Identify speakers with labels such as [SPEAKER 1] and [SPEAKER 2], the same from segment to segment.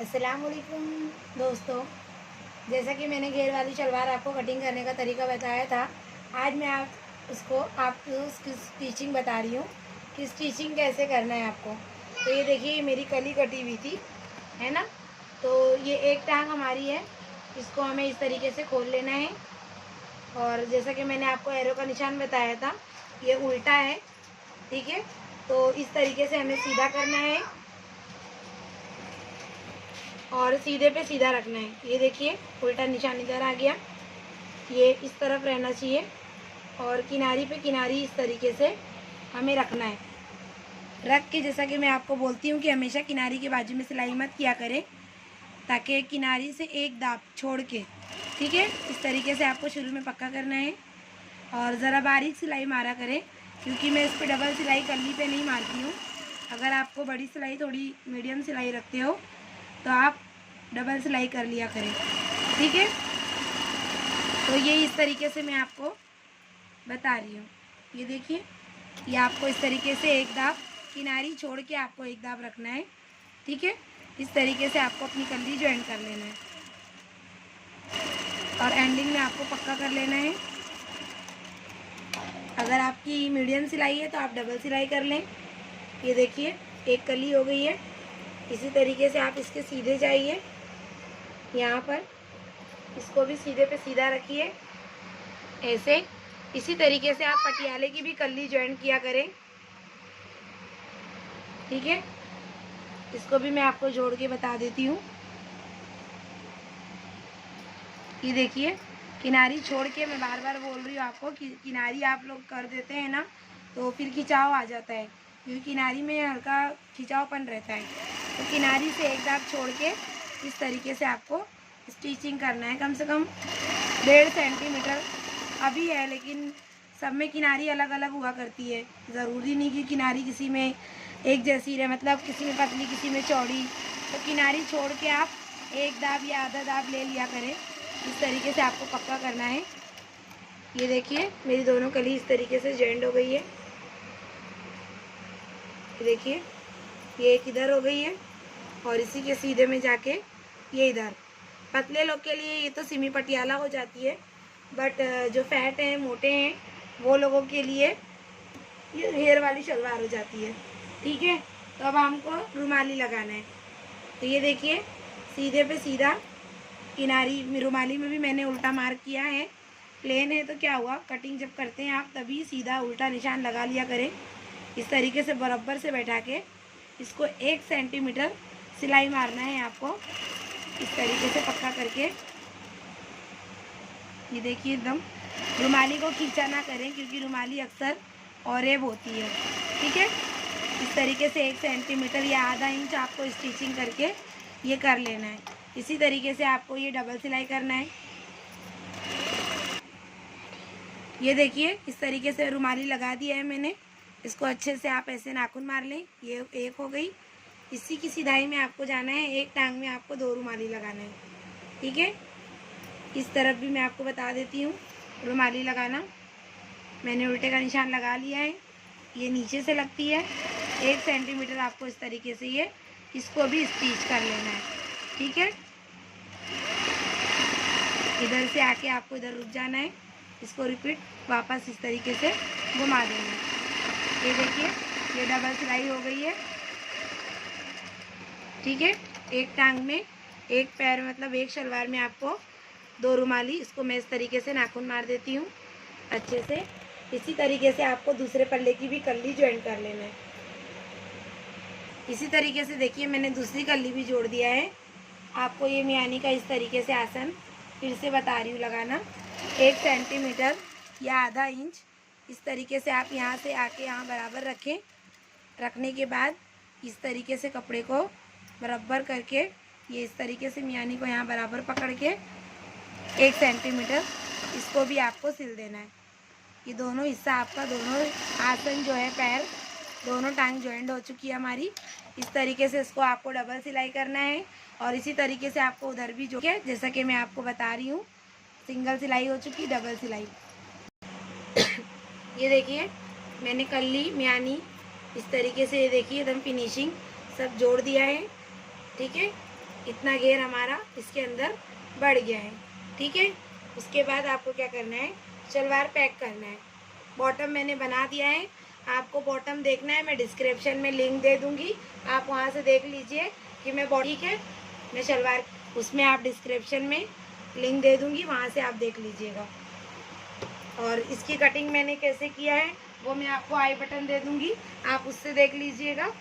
[SPEAKER 1] अस्सलाम वालेकुम दोस्तों। जैसा कि मैंने घेर वाली शलवार आपको कटिंग करने का तरीका बताया था, आज मैं आपको उसकी स्टिचिंग बता रही हूँ कि स्टिचिंग कैसे करना है आपको। तो ये देखिए, ये मेरी कली कटी हुई थी, है ना। तो ये एक टांग हमारी है, इसको हमें इस तरीके से खोल लेना है। और जैसा कि मैंने आपको एरो का निशान बताया था, ये उल्टा है, ठीक है। तो इस तरीके से हमें सीधा करना है और सीधे पे सीधा रखना है। ये देखिए, उल्टा निशान इधर आ गया, ये इस तरफ रहना चाहिए और किनारी पे किनारी इस तरीके से हमें रखना है। रख के जैसा कि मैं आपको बोलती हूँ कि हमेशा किनारी के बाजू में सिलाई मत किया करें, ताकि किनारी से एक दाब छोड़ के, ठीक है, इस तरीके से आपको शुरू में पक्का करना है। और ज़रा बारीक सिलाई मारा करें, क्योंकि मैं इस पर डबल सिलाई कल्ली पे नहीं मारती हूँ। अगर आपको बड़ी सिलाई, थोड़ी मीडियम सिलाई रखते हो तो आप डबल सिलाई कर लिया करें, ठीक है। तो ये इस तरीके से मैं आपको बता रही हूँ। ये देखिए, ये आपको इस तरीके से एक दाब किनारी छोड़ के आपको एक दाब रखना है, ठीक है। इस तरीके से आपको अपनी कल्ली ज्वाइन कर लेना है और एंडिंग में आपको पक्का कर लेना है। अगर आपकी मीडियम सिलाई है तो आप डबल सिलाई कर लें। ये देखिए, एक कली हो गई है। इसी तरीके से आप इसके सीधे जाइए, यहाँ पर इसको भी सीधे पे सीधा रखिए ऐसे। इसी तरीके से आप पटियाले की भी कल्ली ज्वाइन किया करें, ठीक है। इसको भी मैं आपको जोड़ के बता देती हूँ। ये देखिए, किनारी छोड़ के, मैं बार बार बोल रही हूँ आपको कि किनारी आप लोग कर देते हैं ना तो फिर खिंचाव आ जाता है, क्योंकि किनारी में हल्का खिंचावपन रहता है। तो किनारी से एक दाब छोड़ के इस तरीके से आपको स्टिचिंग करना है। कम से कम 1.5 सेंटीमीटर अभी है, लेकिन सब में किनारी अलग अलग हुआ करती है। ज़रूरी नहीं कि किनारी किसी में एक जैसी रहे, मतलब किसी में पतली किसी में चौड़ी। तो किनारी छोड़ के आप एक दाब या आधा दाब ले लिया करें। इस तरीके से आपको पक्का करना है। ये देखिए, मेरी दोनों कली इस तरीके से जॉइंट हो गई है। ये देखिए, ये एक इधर हो गई है और इसी के सीधे में जाके ये इधर। पतले लोग के लिए ये तो सिमी पटियाला हो जाती है, बट जो फैट हैं, मोटे हैं, वो लोगों के लिए ये घेर वाली शलवार हो जाती है, ठीक है। तो अब हमको रुमाली लगाना है। तो ये देखिए, सीधे पे सीधा किनारी, रुमाली में भी मैंने उल्टा मार्क किया है। प्लेन है तो क्या हुआ, कटिंग जब करते हैं आप तभी सीधा उल्टा निशान लगा लिया करें। इस तरीके से बराबर से बैठा के इसको 1 सेंटीमीटर सिलाई मारना है आपको, इस तरीके से पक्का करके। ये देखिए, एकदम रुमाली को खींचा ना करें, क्योंकि रुमाली अक्सर औरेब होती है, ठीक है। इस तरीके से 1 सेंटीमीटर या आधा इंच आपको स्टिचिंग करके ये कर लेना है। इसी तरीके से आपको ये डबल सिलाई करना है। ये देखिए, इस तरीके से रुमाली लगा दिया है मैंने। इसको अच्छे से आप ऐसे नाखून मार लें। ये एक हो गई। इसी की सिधाई में आपको जाना है, एक टांग में आपको 2 रुमाली लगाना है, ठीक है। इस तरफ भी मैं आपको बता देती हूँ रुमाली लगाना। मैंने उल्टे का निशान लगा लिया है। ये नीचे से लगती है 1 सेंटीमीटर, आपको इस तरीके से ये इसको भी स्टिच कर लेना है, ठीक है। इधर से आके आपको इधर रुक जाना है, इसको रिपीट वापस इस तरीके से घुमा देना है। ये देखिए, ये डबल सिलाई हो गई है, ठीक है। एक टांग में, एक पैर, मतलब एक शलवार में आपको 2 रुमाली। इसको मैं इस तरीके से नाखून मार देती हूँ अच्छे से। इसी तरीके से आपको दूसरे पल्ले की भी कल्ली ज्वाइन कर लेना है। इसी तरीके से देखिए, मैंने दूसरी कल्ली भी जोड़ दिया है। आपको ये मियानी का इस तरीके से आसन फिर से बता रही हूँ लगाना। 1 सेंटीमीटर या आधा इंच इस तरीके से आप यहाँ से आके यहाँ बराबर रखें। रखने के बाद इस तरीके से कपड़े को बराबर करके, ये इस तरीके से मियानी को यहाँ बराबर पकड़ के 1 सेंटीमीटर इसको भी आपको सिल देना है। ये दोनों हिस्सा आपका, दोनों आसन जो है, पैर दोनों टांग जॉइंट हो चुकी है हमारी। इस तरीके से इसको आपको डबल सिलाई करना है। और इसी तरीके से आपको उधर भी जो है, जैसा कि मैं आपको बता रही हूँ, सिंगल सिलाई हो चुकी, डबल सिलाई। ये देखिए, मैंने कल्ली, मियानी इस तरीके से, ये देखिए, एकदम फिनिशिंग सब जोड़ दिया है, ठीक है। इतना घेर हमारा इसके अंदर बढ़ गया है। ठीक है, उसके बाद आपको क्या करना है, शलवार पैक करना है। बॉटम मैंने बना दिया है, आपको बॉटम देखना है, मैं डिस्क्रिप्शन में लिंक दे दूँगी, आप वहाँ से देख लीजिए कि मैं ठीक है, मैं शलवार उसमें आप डिस्क्रिप्शन में लिंक दे दूँगी, वहाँ से आप देख लीजिएगा। और इसकी कटिंग मैंने कैसे किया है वो मैं आपको आई बटन दे दूँगी, आप उससे देख लीजिएगा।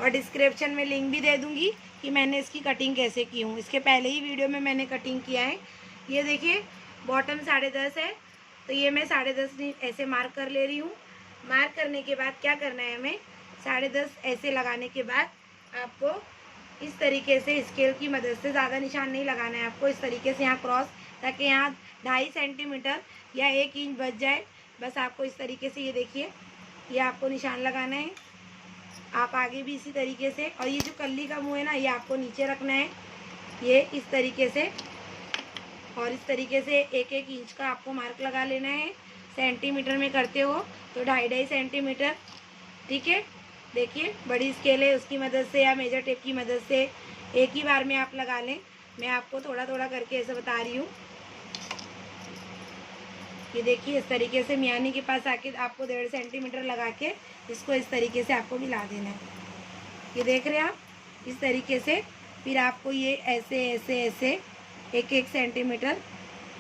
[SPEAKER 1] और डिस्क्रिप्शन में लिंक भी दे दूँगी कि मैंने इसकी कटिंग कैसे की हूँ। इसके पहले ही वीडियो में मैंने कटिंग किया है। ये देखिए बॉटम 10.5 है, तो ये मैं 10.5 ऐसे मार्क कर ले रही हूँ। मार्क करने के बाद क्या करना है हमें, 10.5 ऐसे लगाने के बाद आपको इस तरीके से स्केल की मदद से, ज़्यादा निशान नहीं लगाना है आपको, इस तरीके से यहाँ क्रॉस, ताकि यहाँ 2.5 सेंटीमीटर या 1 इंच बच जाए। बस आपको इस तरीके से, ये देखिए, ये आपको निशान लगाना है। आप आगे भी इसी तरीके से, और ये जो कल्ली का मुँह है ना, ये आपको नीचे रखना है, ये इस तरीके से। और इस तरीके से 1-1 इंच का आपको मार्क लगा लेना है। सेंटीमीटर में करते हो तो 2.5 सेंटीमीटर। ठीक है, देखिए बड़ी स्केल है, उसकी मदद से या मेजर टेप की मदद से एक ही बार में आप लगा लें। मैं आपको थोड़ा थोड़ा करके ऐसे बता रही हूँ। ये देखिए इस तरीके से मियानी के पास आके आपको 1.5 सेंटीमीटर लगा के इसको इस तरीके से आपको मिला देना है। ये देख रहे हैं आप, इस तरीके से। फिर आपको ये ऐसे ऐसे ऐसे 1-1 सेंटीमीटर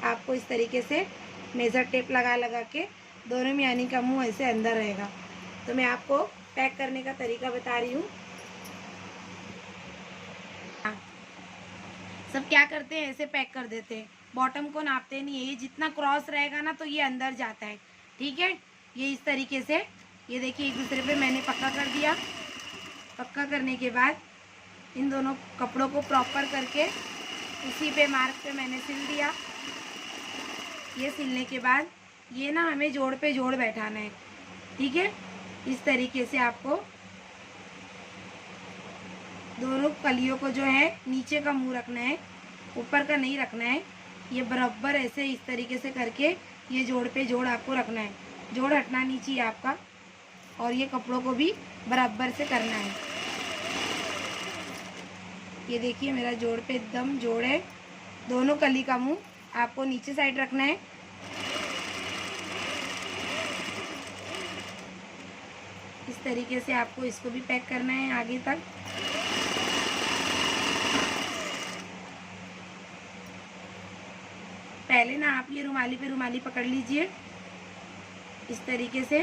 [SPEAKER 1] आपको इस तरीके से मेज़र टेप लगा लगा के दोनों मियानी का मुंह ऐसे अंदर रहेगा। तो मैं आपको पैक करने का तरीका बता रही हूँ। सब क्या करते हैं, ऐसे पैक कर देते हैं, बॉटम को नापते नहीं है। ये जितना क्रॉस रहेगा ना तो ये अंदर जाता है। ठीक है, ये इस तरीके से, ये देखिए एक दूसरे पे मैंने पक्का कर दिया। पक्का करने के बाद इन दोनों कपड़ों को प्रॉपर करके उसी पे मार्क पे मैंने सिल दिया। ये सिलने के बाद ये ना हमें जोड़ पे जोड़ बैठाना है। ठीक है, इस तरीके से आपको दोनों कलियों को जो है नीचे का मुंह रखना है, ऊपर का नहीं रखना है। ये बराबर ऐसे इस तरीके से करके ये जोड़ पे जोड़ आपको रखना है, जोड़ हटना नहीं चाहिए आपका। और ये कपड़ों को भी बराबर से करना है। ये देखिए मेरा जोड़ पे एकदम जोड़ है। दोनों कली का मुंह आपको नीचे साइड रखना है। इस तरीके से आपको इसको भी पैक करना है आगे तक। पहले ना आप ये रुमाली पे रुमाली पकड़ लीजिए, इस तरीके से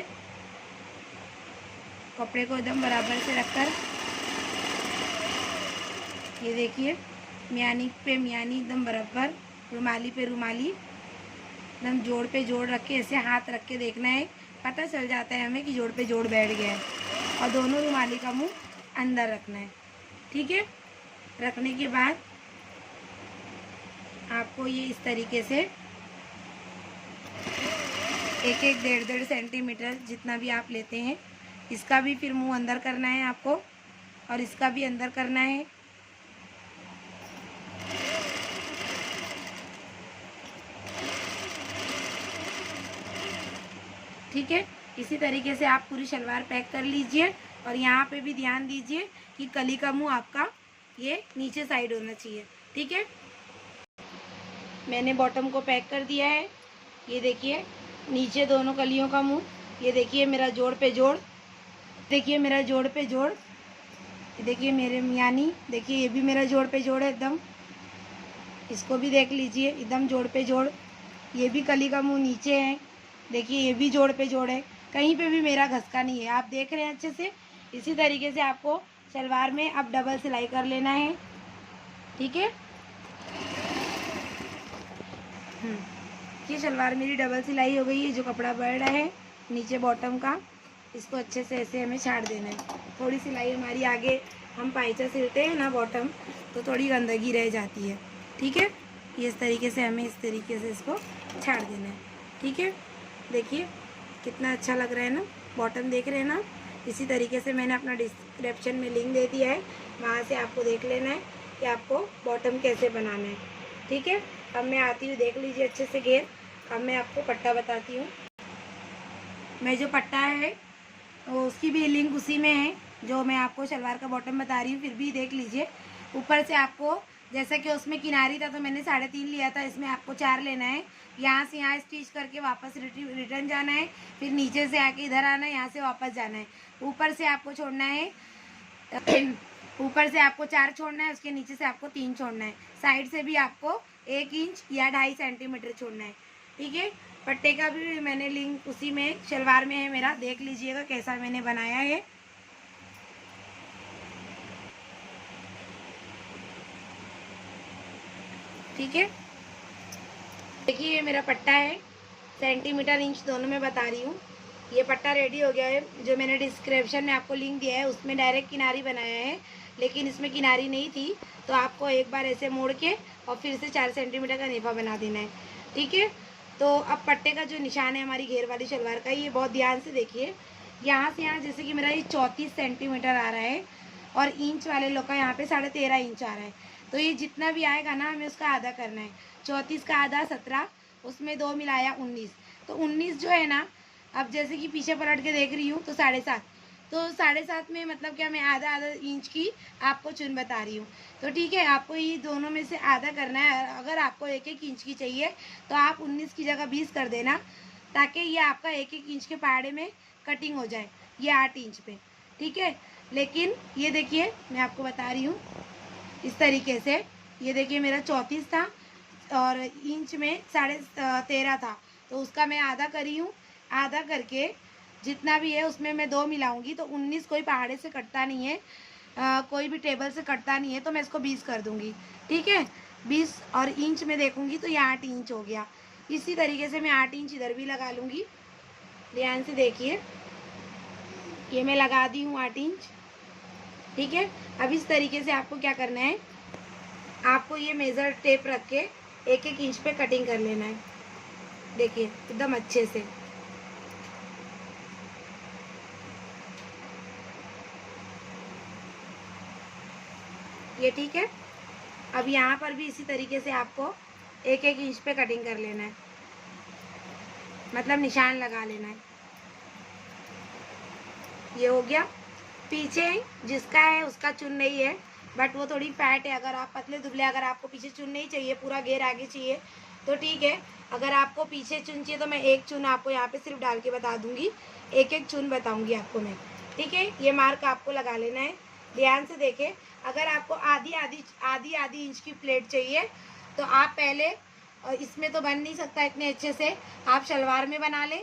[SPEAKER 1] कपड़े को एकदम बराबर से रखकर। ये देखिए मियानी पे मियानी एकदम बराबर, रुमाली पे रुमाली एकदम जोड़ पे जोड़ रख के ऐसे हाथ रख के देखना है, पता चल जाता है हमें कि जोड़ पे जोड़ बैठ गया है। और दोनों रुमाली का मुंह अंदर रखना है। ठीक है, रखने के बाद आपको ये इस तरीके से 1-1, 1.5 सेंटीमीटर जितना भी आप लेते हैं, इसका भी फिर मुंह अंदर करना है आपको, और इसका भी अंदर करना है। ठीक है, इसी तरीके से आप पूरी शलवार पैक कर लीजिए। और यहाँ पे भी ध्यान दीजिए कि कली का मुंह आपका ये नीचे साइड होना चाहिए। ठीक है, मैंने बॉटम को पैक कर दिया है। ये देखिए नीचे दोनों कलियों का मुंह, ये देखिए मेरा जोड़ पे जोड़, देखिए मेरा जोड़ पे जोड़, देखिए मेरे मियानी, देखिए ये भी मेरा जोड़ पे जोड़ है एकदम। इसको भी देख लीजिए एकदम जोड़ पे जोड़। ये भी कली का मुंह नीचे है, देखिए ये भी जोड़ पे जोड़ है, कहीं पे भी मेरा घसका नहीं है। आप देख रहे हैं अच्छे से। इसी तरीके से आपको शलवार में अब डबल सिलाई कर लेना है। ठीक है, ये शलवार मेरी डबल सिलाई हो गई है। जो कपड़ा बढ़ रहा है नीचे बॉटम का, इसको अच्छे से ऐसे हमें छाड़ देना है। थोड़ी सिलाई हमारी आगे, हम पाइचा सिलते हैं ना बॉटम, तो थोड़ी गंदगी रह जाती है। ठीक है, ये इस तरीके से हमें इस तरीके से इसको छाड़ देना है। ठीक है, देखिए कितना अच्छा लग रहा है ना, बॉटम देख रहे हैं ना। इसी तरीके से मैंने अपना डिस्क्रिप्शन में लिंक दे दिया है, वहाँ से आपको देख लेना है कि आपको बॉटम कैसे बनाना है। ठीक है, अब मैं आती हूँ, देख लीजिए अच्छे से घेर। अब मैं आपको पट्टा बताती हूँ। मैं जो पट्टा है तो उसकी भी लिंक उसी में है जो मैं आपको शलवार का बॉटम बता रही हूँ, फिर भी देख लीजिए। ऊपर से आपको जैसे कि उसमें किनारी था तो मैंने 3.5 लिया था, इसमें आपको 4 लेना है। यहाँ से यहाँ स्टिच करके वापस रिटर्न जाना है, फिर नीचे से आके इधर आना है, यहाँ से वापस जाना है। ऊपर से आपको छोड़ना है ऊपर से आपको 4 छोड़ना है, उसके नीचे से आपको 3 छोड़ना है। साइड से भी आपको 1 इंच या 2.5 सेंटीमीटर छोड़ना है। ठीक है। पट्टे का भी मैंने लिंक उसी में शलवार में है मेरा, देख लीजिएगा कैसा मैंने बनाया है। ठीक है, देखिए ये मेरा पट्टा है, सेंटीमीटर इंच दोनों में बता रही हूँ। ये पट्टा रेडी हो गया है। जो मैंने डिस्क्रिप्शन में आपको लिंक दिया है उसमें डायरेक्ट किनारी बनाया है, लेकिन इसमें किनारी नहीं थी, तो आपको एक बार ऐसे मोड़ के और फिर से 4 सेंटीमीटर का नेफा बना देना है। ठीक है। तो अब पट्टे का जो निशान है हमारी घेर वाली शलवार का, ये बहुत ध्यान से देखिए। यहाँ से यहाँ जैसे कि मेरा ये 34 सेंटीमीटर आ रहा है और इंच वाले लोग का यहाँ पे 13.5 इंच आ रहा है। तो ये जितना भी आएगा ना हमें उसका आधा करना है। 34 का आधा 17, उसमें 2 मिलाया 19। तो 19 जो है ना, अब जैसे कि पीछे पलट के देख रही हूँ तो 7.5, तो 7.5 में मतलब क्या मैं आधा इंच की आपको चुन बता रही हूँ। तो ठीक है, आपको ये दोनों में से आधा करना है। अगर आपको 1-1 इंच की चाहिए तो आप 19 की जगह 20 कर देना, ताकि ये आपका 1-1 इंच के पहाड़े में कटिंग हो जाए, ये 8 इंच पे। ठीक है। लेकिन ये देखिए मैं आपको बता रही हूँ इस तरीके से। ये देखिए मेरा 34 था और इंच में 13.5 था, तो उसका मैं आधा करी हूँ। आधा करके जितना भी है उसमें मैं 2 मिलाऊंगी, तो 19 कोई पहाड़े से कटता नहीं है, कोई भी टेबल से कटता नहीं है, तो मैं इसको 20 कर दूंगी। ठीक है। 20 और इंच में देखूंगी तो ये 8 इंच हो गया। इसी तरीके से मैं 8 इंच इधर भी लगा लूँगी। ध्यान से देखिए, ये मैं लगा दी हूँ 8 इंच। ठीक है। अब इस तरीके से आपको क्या करना है, आपको ये मेज़र टेप रख के 1-1 इंच पे कटिंग कर लेना है। देखिए एकदम अच्छे से। ये ठीक है। अब यहाँ पर भी इसी तरीके से आपको 1-1 इंच पे कटिंग कर लेना है, मतलब निशान लगा लेना है। ये हो गया। पीछे जिसका है उसका चुन नहीं है, बट वो थोड़ी फैट है। अगर आप पतले दुबले, अगर आपको पीछे चुन नहीं चाहिए, पूरा घेर आगे चाहिए तो ठीक है। अगर आपको पीछे चुन चाहिए तो मैं एक चुन आपको यहाँ पे सिर्फ डाल के बता दूंगी, 1-1 चुन बताऊंगी आपको मैं। ठीक है। ये मार्क आपको लगा लेना है। ध्यान से देखें, अगर आपको आधी इंच की प्लेट चाहिए तो आप पहले, इसमें तो बन नहीं सकता इतने अच्छे से, आप शलवार में बना लें।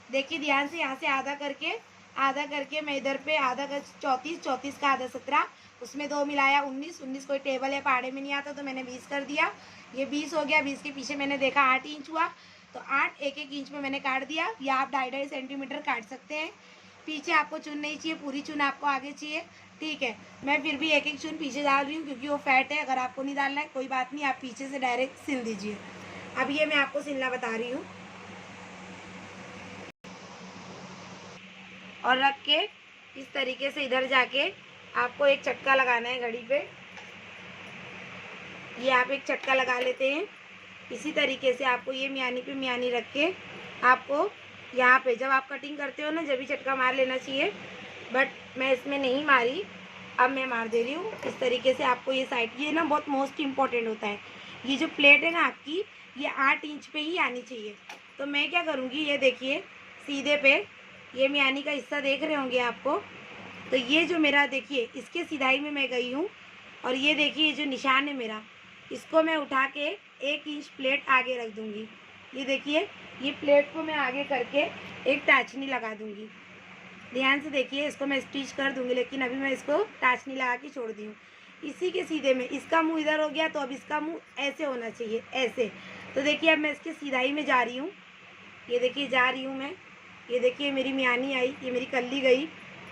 [SPEAKER 1] देखिए ध्यान से, यहाँ से आधा करके मैं इधर पे आधा का 34 का आधा 17, उसमें 2 मिलाया 19 कोई टेबल या पहाड़े में नहीं आता तो मैंने 20 कर दिया। ये 20 हो गया। 20 के पीछे मैंने देखा 8 इंच हुआ, तो 8 1-1 इंच में मैंने काट दिया, या आप 2.5 सेंटीमीटर काट सकते हैं। पीछे आपको चुन नहीं चाहिए, पूरी चुन आपको आगे चाहिए। ठीक है। मैं फिर भी 1-1 चुन पीछे डाल रही हूँ क्योंकि वो फैट है। अगर आपको नहीं डालना है कोई बात नहीं, आप पीछे से डायरेक्ट सिल दीजिए। अब ये मैं आपको सिलना बता रही हूँ। और रख के इस तरीके से इधर जाके आपको एक चटका लगाना है घड़ी पे। ये आप एक चटका लगा लेते हैं। इसी तरीके से आपको ये मियानी पे मियानी रख के आपको यहाँ पे, जब आप कटिंग करते हो ना, जब भी चटका मार लेना चाहिए, बट मैं इसमें नहीं मारी, अब मैं मार दे रही हूँ। इस तरीके से आपको ये साइड, ये ना बहुत मोस्ट इम्पॉर्टेंट होता है। ये जो प्लेट है ना आपकी, ये 8 इंच पे ही आनी चाहिए। तो मैं क्या करूँगी, ये देखिए सीधे पे ये मियानी का हिस्सा देख रहे होंगे आपको, तो ये जो मेरा देखिए इसके सिधाई में मैं गई हूँ, और ये देखिए ये जो निशान है मेरा, इसको मैं उठा के 1 इंच प्लेट आगे रख दूँगी। ये देखिए, ये प्लेट को मैं आगे करके एक टाचनी लगा दूँगी। ध्यान से देखिए, इसको मैं स्टिच कर दूँगी, लेकिन अभी मैं इसको टाचनी लगा के छोड़ दी हूँ। इसी के सीधे में इसका मुंह इधर हो गया, तो अब इसका मुंह ऐसे होना चाहिए, ऐसे। तो देखिए अब मैं इसके सिधाई में जा रही हूँ। ये देखिए जा रही हूँ मैं। ये देखिए मेरी मियानी आई, ये मेरी कल्ली गई,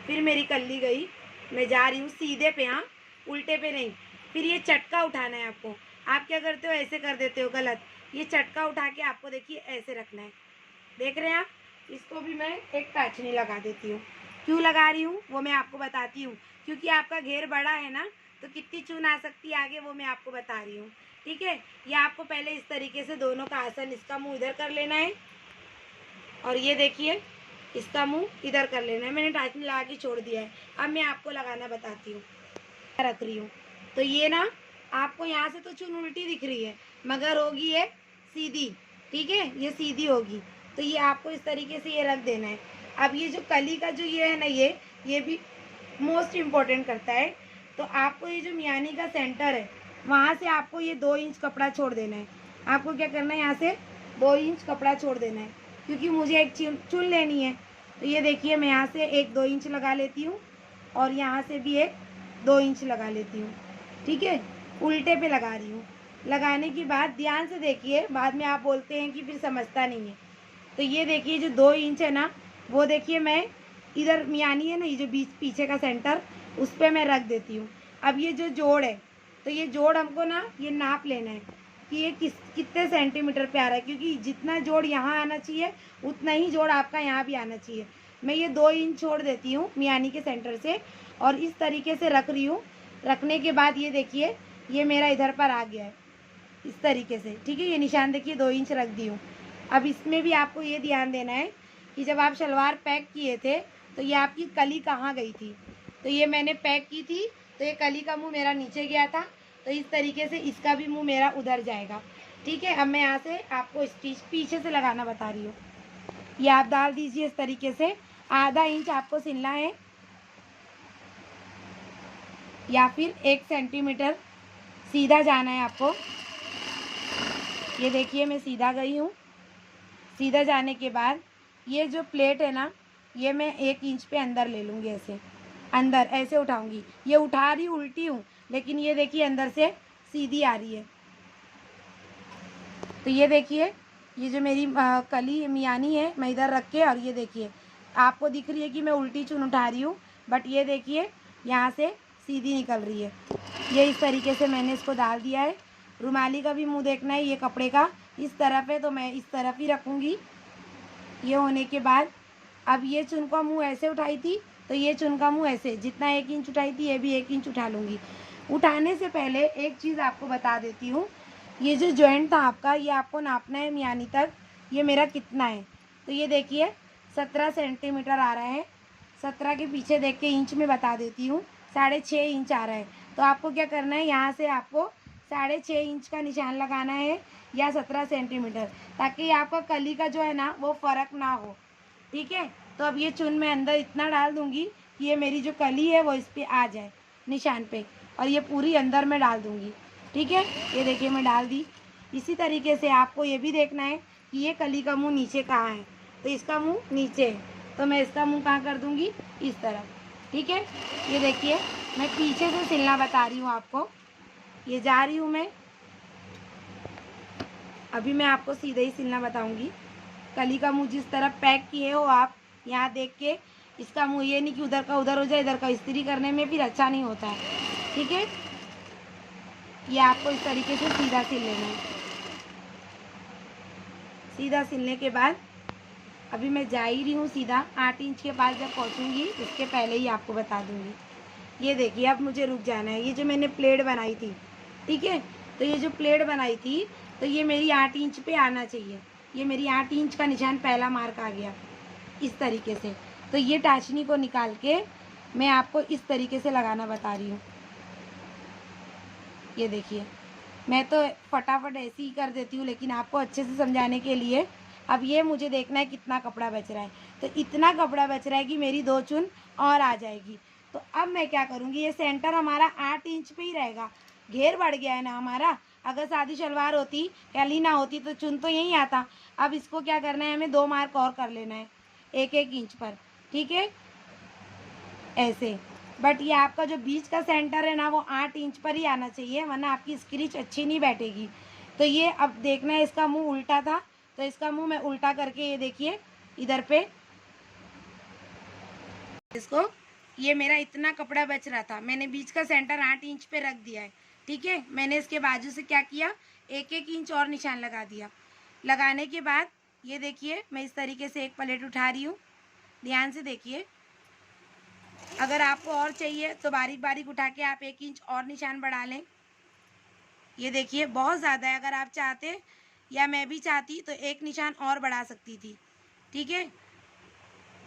[SPEAKER 1] फिर मेरी कल्ली गई, मैं जा रही हूँ सीधे पे, हाँ उल्टे पे नहीं। फिर ये चटका उठाना है आपको। आप क्या करते हो, ऐसे कर देते हो, गलत। ये चटका उठा के आपको देखिए ऐसे रखना है। देख रहे हैं आप। इसको भी मैं एक टाचनी लगा देती हूँ। क्यों लगा रही हूँ वो मैं आपको बताती हूँ, क्योंकि आपका घेर बड़ा है ना, तो कितनी चुन आ सकती है आगे वो मैं आपको बता रही हूँ। ठीक है। ये आपको पहले इस तरीके से दोनों का आसन, इसका मुँह इधर कर लेना है, और ये देखिए इसका मुंह इधर कर लेना है। मैंने टाचनी लगा के छोड़ दिया है। अब मैं आपको लगाना बताती हूँ, रख रही हूँ। तो ये ना आपको यहाँ से तो चुन उल्टी दिख रही है मगर होगी ये सीधी, ठीक है, ये सीधी होगी। तो ये आपको इस तरीके से ये रख देना है। अब ये जो कली का जो ये है ना, ये भी मोस्ट इम्पोर्टेंट करता है। तो आपको ये जो मियानी का सेंटर है वहाँ से आपको ये 2 इंच कपड़ा छोड़ देना है। आपको क्या करना है, यहाँ से 2 इंच कपड़ा छोड़ देना है, क्योंकि मुझे एक चुन लेनी है। तो ये देखिए मैं यहाँ से 1-2 इंच लगा लेती हूँ और यहाँ से भी 1-2 इंच लगा लेती हूँ, ठीक है, उल्टे पे लगा रही हूँ। लगाने के बाद ध्यान से देखिए, बाद में आप बोलते हैं कि फिर समझता नहीं है। तो ये देखिए जो 2 इंच है ना, वो देखिए मैं इधर मियानी है ना, ये जो बीच पीछे का सेंटर, उस पर मैं रख देती हूँ। अब ये जो जोड़ है, तो ये जोड़ हमको ना ये नाप लेना है कि ये कितने सेंटीमीटर पे आ रहा है, क्योंकि जितना जोड़ यहाँ आना चाहिए उतना ही जोड़ आपका यहाँ भी आना चाहिए। मैं ये 2 इंच छोड़ देती हूँ मियानी के सेंटर से और इस तरीके से रख रही हूँ। रखने के बाद ये देखिए ये मेरा इधर पर आ गया है इस तरीके से, ठीक है। ये निशान देखिए 2 इंच रख दी हूँ। अब इसमें भी आपको ये ध्यान देना है कि जब आप शलवार पैक किए थे तो ये आपकी कली कहाँ गई थी। तो ये मैंने पैक की थी तो ये कली का मुंह मेरा नीचे गया था, तो इस तरीके से इसका भी मुंह मेरा उधर जाएगा, ठीक है। अब मैं यहाँ से आपको स्टिच पीछे से लगाना बता रही हूँ। ये आप डाल दीजिए इस तरीके से। आधा इंच आपको सिलना है या फिर 1 सेंटीमीटर सीधा जाना है आपको। ये देखिए मैं सीधा गई हूँ। सीधा जाने के बाद ये जो प्लेट है ना, ये मैं 1 इंच पे अंदर ले लूँगी, ऐसे अंदर ऐसे उठाऊँगी। ये उठा रही उल्टी हूँ, लेकिन ये देखिए अंदर से सीधी आ रही है। तो ये देखिए ये जो मेरी कली मियानी है, मैं इधर रख के, और ये देखिए आपको दिख रही है कि मैं उल्टी चुन उठा रही हूँ, बट ये देखिए यहाँ से सीधी निकल रही है। ये इस तरीके से मैंने इसको डाल दिया है। रुमाली का भी मुंह देखना है, ये कपड़े का इस तरफ है तो मैं इस तरफ ही रखूँगी। ये होने के बाद अब ये चुन का मुँह ऐसे उठाई थी तो ये चुन का मुँह ऐसे, जितना 1 इंच उठाई थी ये भी 1 इंच उठा लूँगी। उठाने से पहले एक चीज़ आपको बता देती हूँ, ये जो जॉइंट था आपका, ये आपको नापना है मियानी तक, ये मेरा कितना है। तो ये देखिए 17 सेंटीमीटर आ रहा है। 17 के पीछे देख के इंच में बता देती हूँ, 6.5 इंच आ रहा है। तो आपको क्या करना है, यहाँ से आपको 6.5 इंच का निशान लगाना है या 17 सेंटीमीटर, ताकि आपका कली का जो है ना वो फ़र्क ना हो, ठीक है। तो अब ये चुन मैं अंदर इतना डाल दूँगी कि ये मेरी जो कली है वो इस पर आ जाए निशान पे, और ये पूरी अंदर में डाल दूँगी, ठीक है। ये देखिए मैं डाल दी। इसी तरीके से आपको ये भी देखना है कि ये कली का मुंह नीचे कहाँ है। तो इसका मुंह नीचे है, तो मैं इसका मुंह कहाँ कर दूँगी, इस तरफ, ठीक है। ये देखिए मैं पीछे से सिलना बता रही हूँ आपको। ये जा रही हूँ मैं, अभी मैं आपको सीधे ही सिलना बताऊँगी। कली का मुंह जिस तरफ पैक किए हो आप, यहाँ देख के इसका मुंह, ये नहीं कि उधर का उधर हो जाए, इधर का इस्त्री करने में फिर अच्छा नहीं होता है, ठीक है। ये आपको इस तरीके से सीधा सिल लेना है। सीधा सिलने के बाद अभी मैं जा ही रही हूँ सीधा, 8 इंच के पास जब पहुँचूँगी उसके पहले ही आपको बता दूँगी। ये देखिए अब मुझे रुक जाना है। ये जो मैंने प्लेट बनाई थी, ठीक है, तो ये जो प्लेट बनाई थी तो ये मेरी 8 इंच पे आना चाहिए। ये मेरी 8 इंच का निशान पहला मार्क आ गया इस तरीके से। तो ये टाचनी को निकाल के मैं आपको इस तरीके से लगाना बता रही हूँ। ये देखिए मैं तो फटाफट ऐसे ही कर देती हूँ, लेकिन आपको अच्छे से समझाने के लिए अब ये मुझे देखना है कितना कपड़ा बच रहा है। तो इतना कपड़ा बच रहा है कि मेरी 2 चुन और आ जाएगी। तो अब मैं क्या करूँगी, ये सेंटर हमारा 8 इंच पे ही रहेगा। घेर बढ़ गया है ना हमारा। अगर सादी शलवार होती, कैली ना होती तो चुन तो यहीं आता। अब इसको क्या करना है, हमें 2 मार्क और कर लेना है 1-1 इंच पर, ठीक है, ऐसे। बट ये आपका जो बीच का सेंटर है ना वो 8 इंच पर ही आना चाहिए, वरना आपकी स्क्रीच अच्छी नहीं बैठेगी। तो ये अब देखना है, इसका मुंह उल्टा था तो इसका मुंह मैं उल्टा करके, ये देखिए इधर पे इसको, ये मेरा इतना कपड़ा बच रहा था, मैंने बीच का सेंटर 8 इंच पे रख दिया है, ठीक है। मैंने इसके बाजू से क्या किया, 1-1 इंच और निशान लगा दिया। लगाने के बाद ये देखिए मैं इस तरीके से एक प्लेट उठा रही हूँ, ध्यान से देखिए। अगर आपको और चाहिए तो बारीक बारीक उठा के आप 1 इंच और निशान बढ़ा लें। ये देखिए बहुत ज़्यादा है, अगर आप चाहते या मैं भी चाहती तो 1 निशान और बढ़ा सकती थी, ठीक है।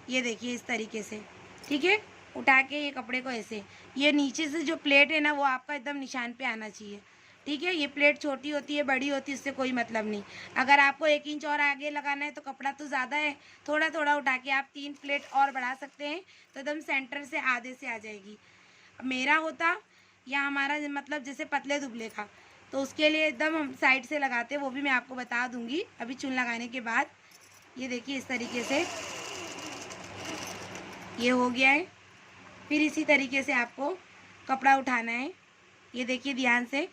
[SPEAKER 1] ये देखिए इस तरीके से, ठीक है। उठा के ये कपड़े को ऐसे, ये नीचे से जो प्लेट है ना वो आपका एकदम निशान पे आना चाहिए। ठीक है। ये प्लेट छोटी होती है बड़ी होती है इससे कोई मतलब नहीं। अगर आपको 1 इंच और आगे लगाना है तो कपड़ा तो ज़्यादा है, थोड़ा थोड़ा उठा के आप 3 प्लेट और बढ़ा सकते हैं तो एकदम सेंटर से आधे से आ जाएगी। अब मेरा होता या हमारा मतलब जैसे पतले दुबले का, तो उसके लिए एकदम हम साइड से लगाते हैं, वो भी मैं आपको बता दूंगी अभी चुन लगाने के बाद। ये देखिए इस तरीके से ये हो गया है। फिर इसी तरीके से आपको कपड़ा उठाना है। ये देखिए ध्यान से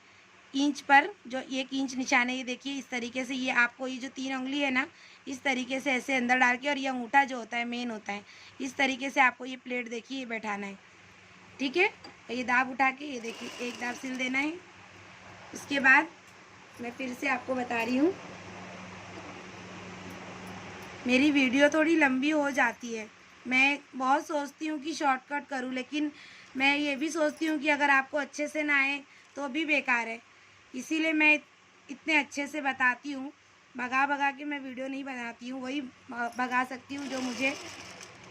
[SPEAKER 1] इंच पर जो 1 इंच निशान है, ये देखिए इस तरीके से ये आपको ये जो 3 उंगली है ना, इस तरीके से ऐसे अंदर डाल के, और ये अंगूठा जो होता है मेन होता है, इस तरीके से आपको ये प्लेट देखिए ये बैठाना है। ठीक है। ये दाब उठा के ये देखिए एक दाब सिल देना है। उसके बाद मैं फिर से आपको बता रही हूँ, मेरी वीडियो थोड़ी लंबी हो जाती है। मैं बहुत सोचती हूँ कि शॉर्टकट करूँ, लेकिन मैं ये भी सोचती हूँ कि अगर आपको अच्छे से ना आए तो भी बेकार है। इसीलिए मैं इतने अच्छे से बताती हूँ। भगा भगा के मैं वीडियो नहीं बनाती हूँ, वही भगा सकती हूँ जो मुझे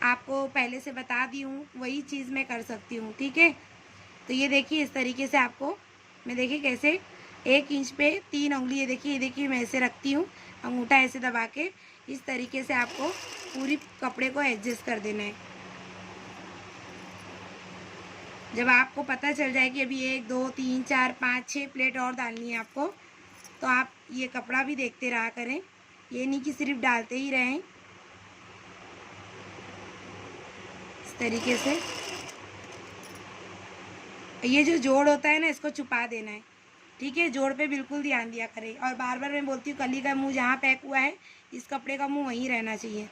[SPEAKER 1] आपको पहले से बता दी हूँ, वही चीज़ मैं कर सकती हूँ। ठीक है। तो ये देखिए इस तरीके से आपको मैं देखिए कैसे 1 इंच पे 3 उंगली, ये देखिए मैं ऐसे रखती हूँ, अंगूठा ऐसे दबा के इस तरीके से आपको पूरी कपड़े को एडजस्ट कर देना है। जब आपको पता चल जाए कि अभी 1 2 3 4 5 6 प्लेट और डालनी है आपको, तो आप ये कपड़ा भी देखते रहा करें, ये नहीं कि सिर्फ डालते ही रहें। इस तरीके से ये जो जोड़ होता है ना, इसको छुपा देना है। ठीक है। जोड़ पे बिल्कुल ध्यान दिया करें, और बार बार मैं बोलती हूँ कली का मुंह जहाँ पैक हुआ है इस कपड़े का मुंह वहीं रहना चाहिए।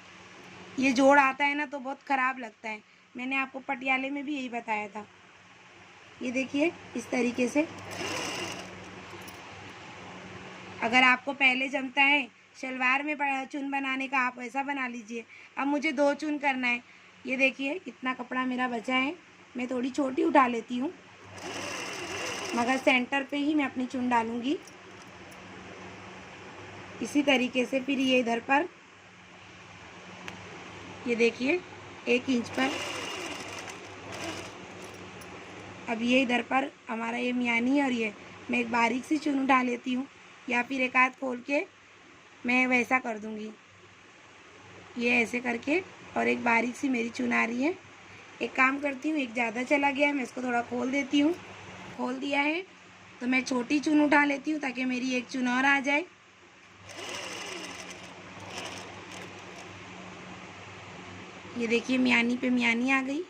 [SPEAKER 1] ये जोड़ आता है ना तो बहुत ख़राब लगता है। मैंने आपको पटियाले में भी यही बताया था। ये देखिए इस तरीके से अगर आपको पहले जमता है शलवार में चुन बनाने का, आप ऐसा बना लीजिए। अब मुझे 2 चुन करना है। ये देखिए इतना कपड़ा मेरा बचा है, मैं थोड़ी छोटी उठा लेती हूँ, मगर सेंटर पे ही मैं अपनी चुन डालूँगी। इसी तरीके से फिर ये इधर पर ये देखिए 1 इंच पर, अब ये इधर पर हमारा ये मियानी है, और ये मैं एक बारीक सी चुन उठा लेती हूँ, या फिर एक हाथ खोल के मैं वैसा कर दूँगी, ये ऐसे करके, और एक बारीक सी मेरी चुन आ रही है। एक काम करती हूँ, एक ज़्यादा चला गया है, मैं इसको थोड़ा खोल देती हूँ। खोल दिया है तो मैं छोटी चुन उठा लेती हूँ ताकि मेरी एक चुन और आ जाए। ये देखिए मियानी पे मियानी आ गई,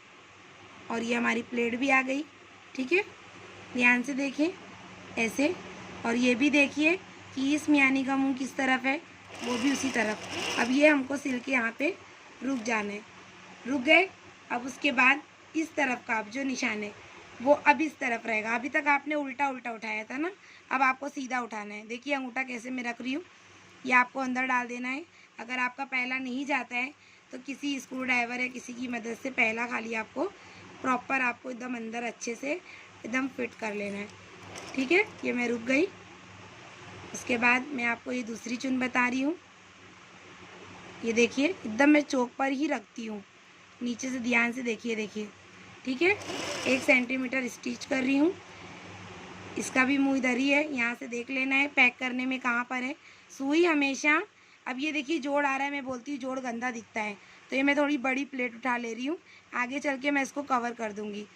[SPEAKER 1] और ये हमारी प्लेट भी आ गई। ठीक है। ध्यान से देखें ऐसे, और ये भी देखिए कि इस मियानी का मुंह किस तरफ है, वो भी उसी तरफ। अब ये हमको सिल के यहाँ पे रुक जाना है। रुक गए। अब उसके बाद इस तरफ का अब जो निशान है वो अब इस तरफ रहेगा। अभी तक आपने उल्टा उल्टा उठाया था ना, अब आपको सीधा उठाना है। देखिए अंगूठा कैसे मैं रख रही हूँ, ये आपको अंदर डाल देना है। अगर आपका पहला नहीं जाता है तो किसी स्क्रू ड्राइवर या किसी की मदद से पहला खाली आपको प्रॉपर आपको एकदम अंदर अच्छे से एकदम फिट कर लेना है। ठीक है। ये मैं रुक गई। उसके बाद मैं आपको ये दूसरी चुन बता रही हूँ। ये देखिए एकदम मैं चौक पर ही रखती हूँ, नीचे से ध्यान से देखिए। ठीक है। 1 सेंटीमीटर स्टिच कर रही हूँ। इसका भी मुंह इधर ही है, यहाँ से देख लेना है पैक करने में कहाँ पर है सुई हमेशा। अब ये देखिए जोड़ आ रहा है, मैं बोलती हूँ जोड़ गंदा दिखता है, तो ये मैं थोड़ी बड़ी प्लेट उठा ले रही हूँ, आगे चल के मैं इसको कवर कर दूँगी।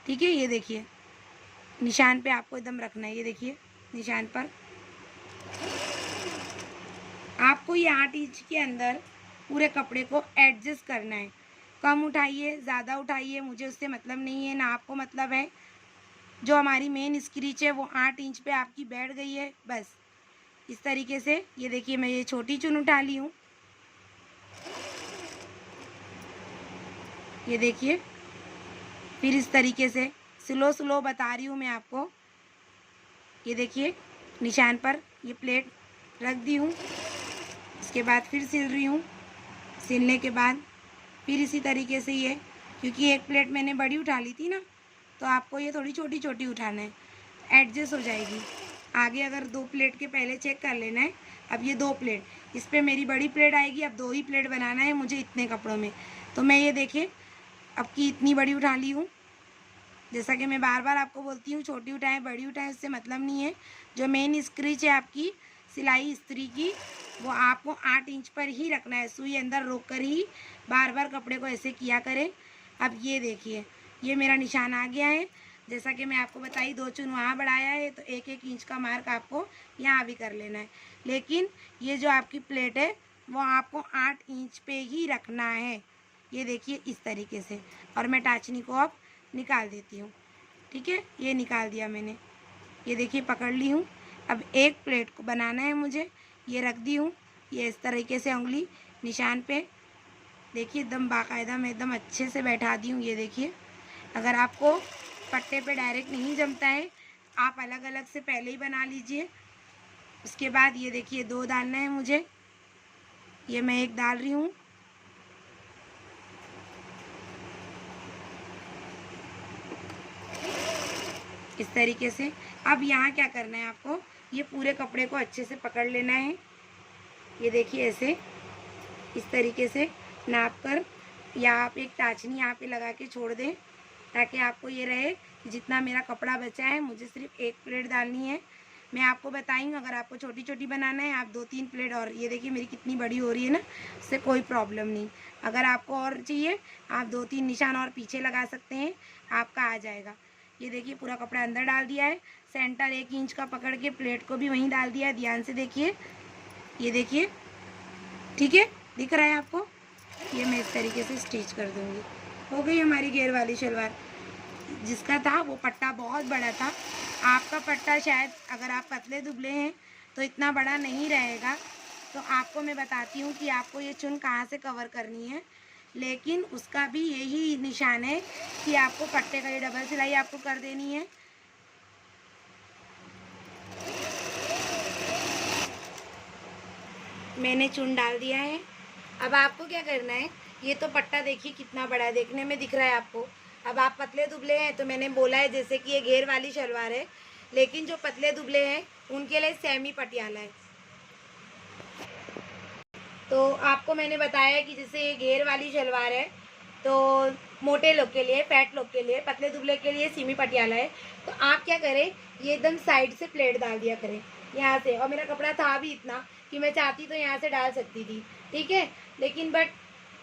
[SPEAKER 1] ठीक है। ये देखिए निशान पे आपको एकदम रखना है, ये देखिए निशान पर आपको ये 8 इंच के अंदर पूरे कपड़े को एडजस्ट करना है। कम उठाइए ज़्यादा उठाइए मुझे उससे मतलब नहीं है, ना आपको मतलब है। जो हमारी मेन स्क्रीच है वो 8 इंच पे आपकी बैठ गई है, बस इस तरीके से। ये देखिए मैं ये छोटी चुन उठा ली हूँ, ये देखिए। फिर इस तरीके से स्लो बता रही हूँ मैं आपको। ये देखिए निशान पर ये प्लेट रख दी हूँ, इसके बाद फिर सिल रही हूँ। सिलने के बाद फिर इसी तरीके से ये, क्योंकि एक प्लेट मैंने बड़ी उठा ली थी ना, तो आपको ये थोड़ी छोटी छोटी उठाना है, एडजस्ट हो जाएगी। आगे अगर 2 प्लेट के पहले चेक कर लेना है। अब ये 2 प्लेट, इस पर मेरी बड़ी प्लेट आएगी, अब 2 ही प्लेट बनाना है मुझे इतने कपड़ों में। तो मैं ये देखिए अब की इतनी बड़ी उठा ली हूँ, जैसा कि मैं बार बार आपको बोलती हूँ, छोटी उठाएं बड़ी उठाएं उससे मतलब नहीं है। जो मेन स्क्रीच है आपकी सिलाई इस्त्री की, वो आपको 8 इंच पर ही रखना है। सुई अंदर रोक कर ही बार बार कपड़े को ऐसे किया करें। अब ये देखिए, ये मेरा निशान आ गया है। जैसा कि मैं आपको बताई, 2 चुन वहाँ बढ़ाया है तो 1-1 इंच का मार्क आपको यहाँ भी कर लेना है। लेकिन ये जो आपकी प्लेट है वो आपको 8 इंच पे ही रखना है। ये देखिए इस तरीके से। और मैं टाचनी को अब निकाल देती हूँ। ठीक है, ये निकाल दिया मैंने। ये देखिए पकड़ ली हूँ। अब एक प्लेट को बनाना है मुझे। ये रख दी हूँ, ये इस तरीके से उंगली निशान पे। देखिए एकदम बाकायदा मैं एकदम अच्छे से बैठा दी हूँ। ये देखिए, अगर आपको पट्टे पे डायरेक्ट नहीं जमता है, आप अलग अलग से पहले ही बना लीजिए। उसके बाद ये देखिए 2 डालना है मुझे। ये मैं 1 डाल रही हूँ। इस तरीके से। अब यहाँ क्या करना है आपको, ये पूरे कपड़े को अच्छे से पकड़ लेना है। ये देखिए ऐसे इस तरीके से नाप कर, या आप एक टाचनी यहाँ पे लगा के छोड़ दें, ताकि आपको ये रहे कि जितना मेरा कपड़ा बचा है मुझे सिर्फ 1 प्लेट डालनी है। मैं आपको बताई हूँ, अगर आपको छोटी छोटी बनाना है आप 2-3 प्लेट, और ये देखिए मेरी कितनी बड़ी हो रही है ना, उससे कोई प्रॉब्लम नहीं। अगर आपको और चाहिए आप 2-3 निशान और पीछे लगा सकते हैं, आपका आ जाएगा। ये देखिए पूरा कपड़ा अंदर डाल दिया है। सेंटर 1 इंच का पकड़ के प्लेट को भी वहीं डाल दिया है। ध्यान से देखिए, ये देखिए, ठीक है, दिख रहा है आपको। ये मैं इस तरीके से स्टिच कर दूँगी। हो गई हमारी घेर वाली शलवार। जिसका था वो पट्टा बहुत बड़ा था, आपका पट्टा शायद अगर आप पतले दुबले हैं तो इतना बड़ा नहीं रहेगा। तो आपको मैं बताती हूँ कि आपको ये चुन कहाँ से कवर करनी है। लेकिन उसका भी यही निशान है कि आपको पट्टे का ये डबल सिलाई आपको कर देनी है। मैंने चुन डाल दिया है। अब आपको क्या करना है, ये तो पट्टा देखिए कितना बड़ा है, देखने में दिख रहा है आपको। अब आप पतले दुबले हैं तो मैंने बोला है जैसे कि ये घेर वाली शलवार है, लेकिन जो पतले दुबले हैं उनके लिए सेमी पटियाला है। तो आपको मैंने बताया कि जैसे ये घेर वाली शलवार है तो मोटे लोग के लिए, फैट लोग के लिए, पतले दुबले के लिए सेमी पटियाला है। तो आप क्या करें, ये एकदम साइड से प्लेट डाल दिया करें यहाँ से। और मेरा कपड़ा था भी इतना कि मैं चाहती तो यहाँ से डाल सकती थी, ठीक है। लेकिन बट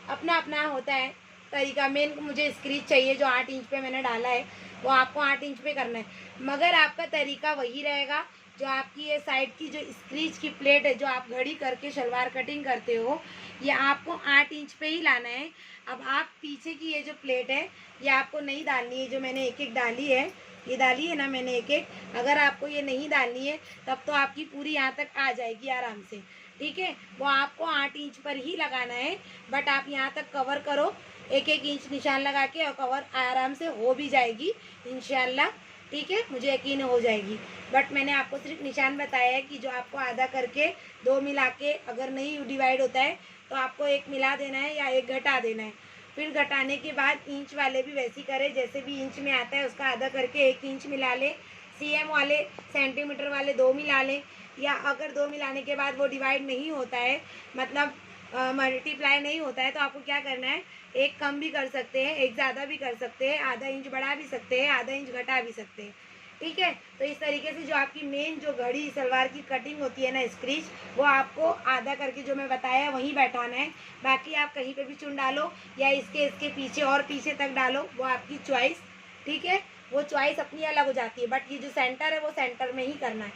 [SPEAKER 1] अपना अपना होता है तरीका। मेन मुझे स्क्रीच चाहिए, जो 8 इंच पे मैंने डाला है वो आपको 8 इंच पे करना है, मगर आपका तरीका वही रहेगा। जो आपकी ये साइड की जो स्क्रीच की प्लेट है, जो आप घड़ी करके शलवार कटिंग करते हो, ये आपको 8 इंच पे ही लाना है। अब आप पीछे की ये जो प्लेट है ये आपको नहीं डालनी है, जो मैंने 1-1 डाली है, ये डाली है ना मैंने 1-1। अगर आपको ये नहीं डालनी है तब तो आपकी पूरी यहाँ तक आ जाएगी आराम से, ठीक है। वो आपको 8 इंच पर ही लगाना है, बट आप यहाँ तक कवर करो 1-1 इंच निशान लगा के, और कवर आराम से हो भी जाएगी इंशाल्लाह, ठीक है, मुझे यकीन हो जाएगी। बट मैंने आपको सिर्फ निशान बताया है कि जो आपको आधा करके 2 मिला के, अगर नहीं डिवाइड होता है तो आपको 1 मिला देना है या 1 घटा देना है। फिर घटाने के बाद इंच वाले भी वैसे ही करें, जैसे भी इंच में आता है उसका आधा करके 1 इंच मिला ले। सीएम वाले, सेंटीमीटर वाले 2 मिला लें, या अगर 2 मिलाने के बाद वो डिवाइड नहीं होता है, मतलब मल्टीप्लाई नहीं होता है, तो आपको क्या करना है, 1 कम भी कर सकते हैं, 1 ज़्यादा भी कर सकते हैं, आधा इंच बढ़ा भी सकते हैं, आधा इंच घटा भी सकते हैं, ठीक है। तो इस तरीके से जो आपकी मेन जो घड़ी सलवार की कटिंग होती है ना स्क्रीच, वो आपको आधा करके जो मैं बताया वहीं बैठाना है। बाकी आप कहीं पे भी चुन डालो, या इसके पीछे और पीछे तक डालो, वो आपकी चॉइस, ठीक है। वो चॉइस अपनी अलग हो जाती है, बट ये जो सेंटर है वो सेंटर में ही करना है।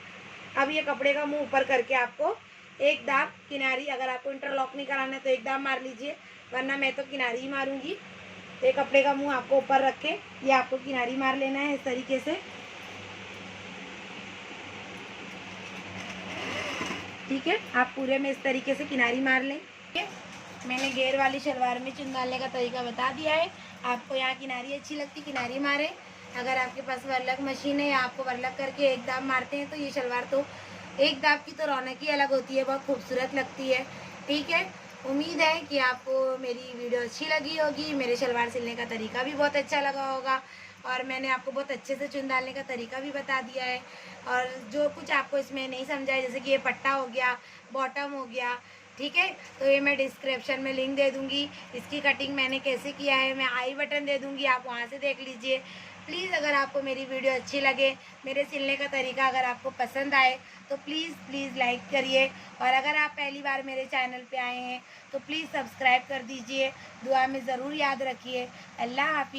[SPEAKER 1] अब ये कपड़े का मुंह ऊपर करके आपको एक दाब किनारी, अगर आपको इंटरलॉक नहीं कराना है तो एक दाब मार लीजिए, वरना मैं तो किनारी ही मारूंगी। तो ये कपड़े का मुंह आपको ऊपर रख के ये आपको किनारी मार लेना है इस तरीके से, ठीक है। आप पूरे में इस तरीके से किनारी मार लें, ठीक है। मैंने घेर वाली शलवार में चुन डालने का तरीका बता दिया है। आपको यहाँ किनारी अच्छी लगती किनारी मारें। अगर आपके पास वर्लक मशीन है या आपको वर्लक करके एक दाब मारते हैं तो ये शलवार तो एक दाब की तो रौनक ही अलग होती है, बहुत खूबसूरत लगती है, ठीक है। उम्मीद है कि आपको मेरी वीडियो अच्छी लगी होगी, मेरे शलवार सिलने का तरीका भी बहुत अच्छा लगा होगा, और मैंने आपको बहुत अच्छे से चुन डालने का तरीका भी बता दिया है। और जो कुछ आपको इसमें नहीं समझा है, जैसे कि ये पट्टा हो गया, बॉटम हो गया, ठीक है, तो ये मैं डिस्क्रिप्शन में लिंक दे दूँगी। इसकी कटिंग मैंने कैसे किया है मैं आई बटन दे दूँगी, आप वहाँ से देख लीजिए, प्लीज़ अगर आपको मेरी वीडियो अच्छी लगे, मेरे सिलने का तरीका अगर आपको पसंद आए तो प्लीज़ लाइक करिए, और अगर आप पहली बार मेरे चैनल पे आए हैं तो प्लीज़ सब्सक्राइब कर दीजिए। दुआ में ज़रूर याद रखिए। अल्लाह हाफ़िज़।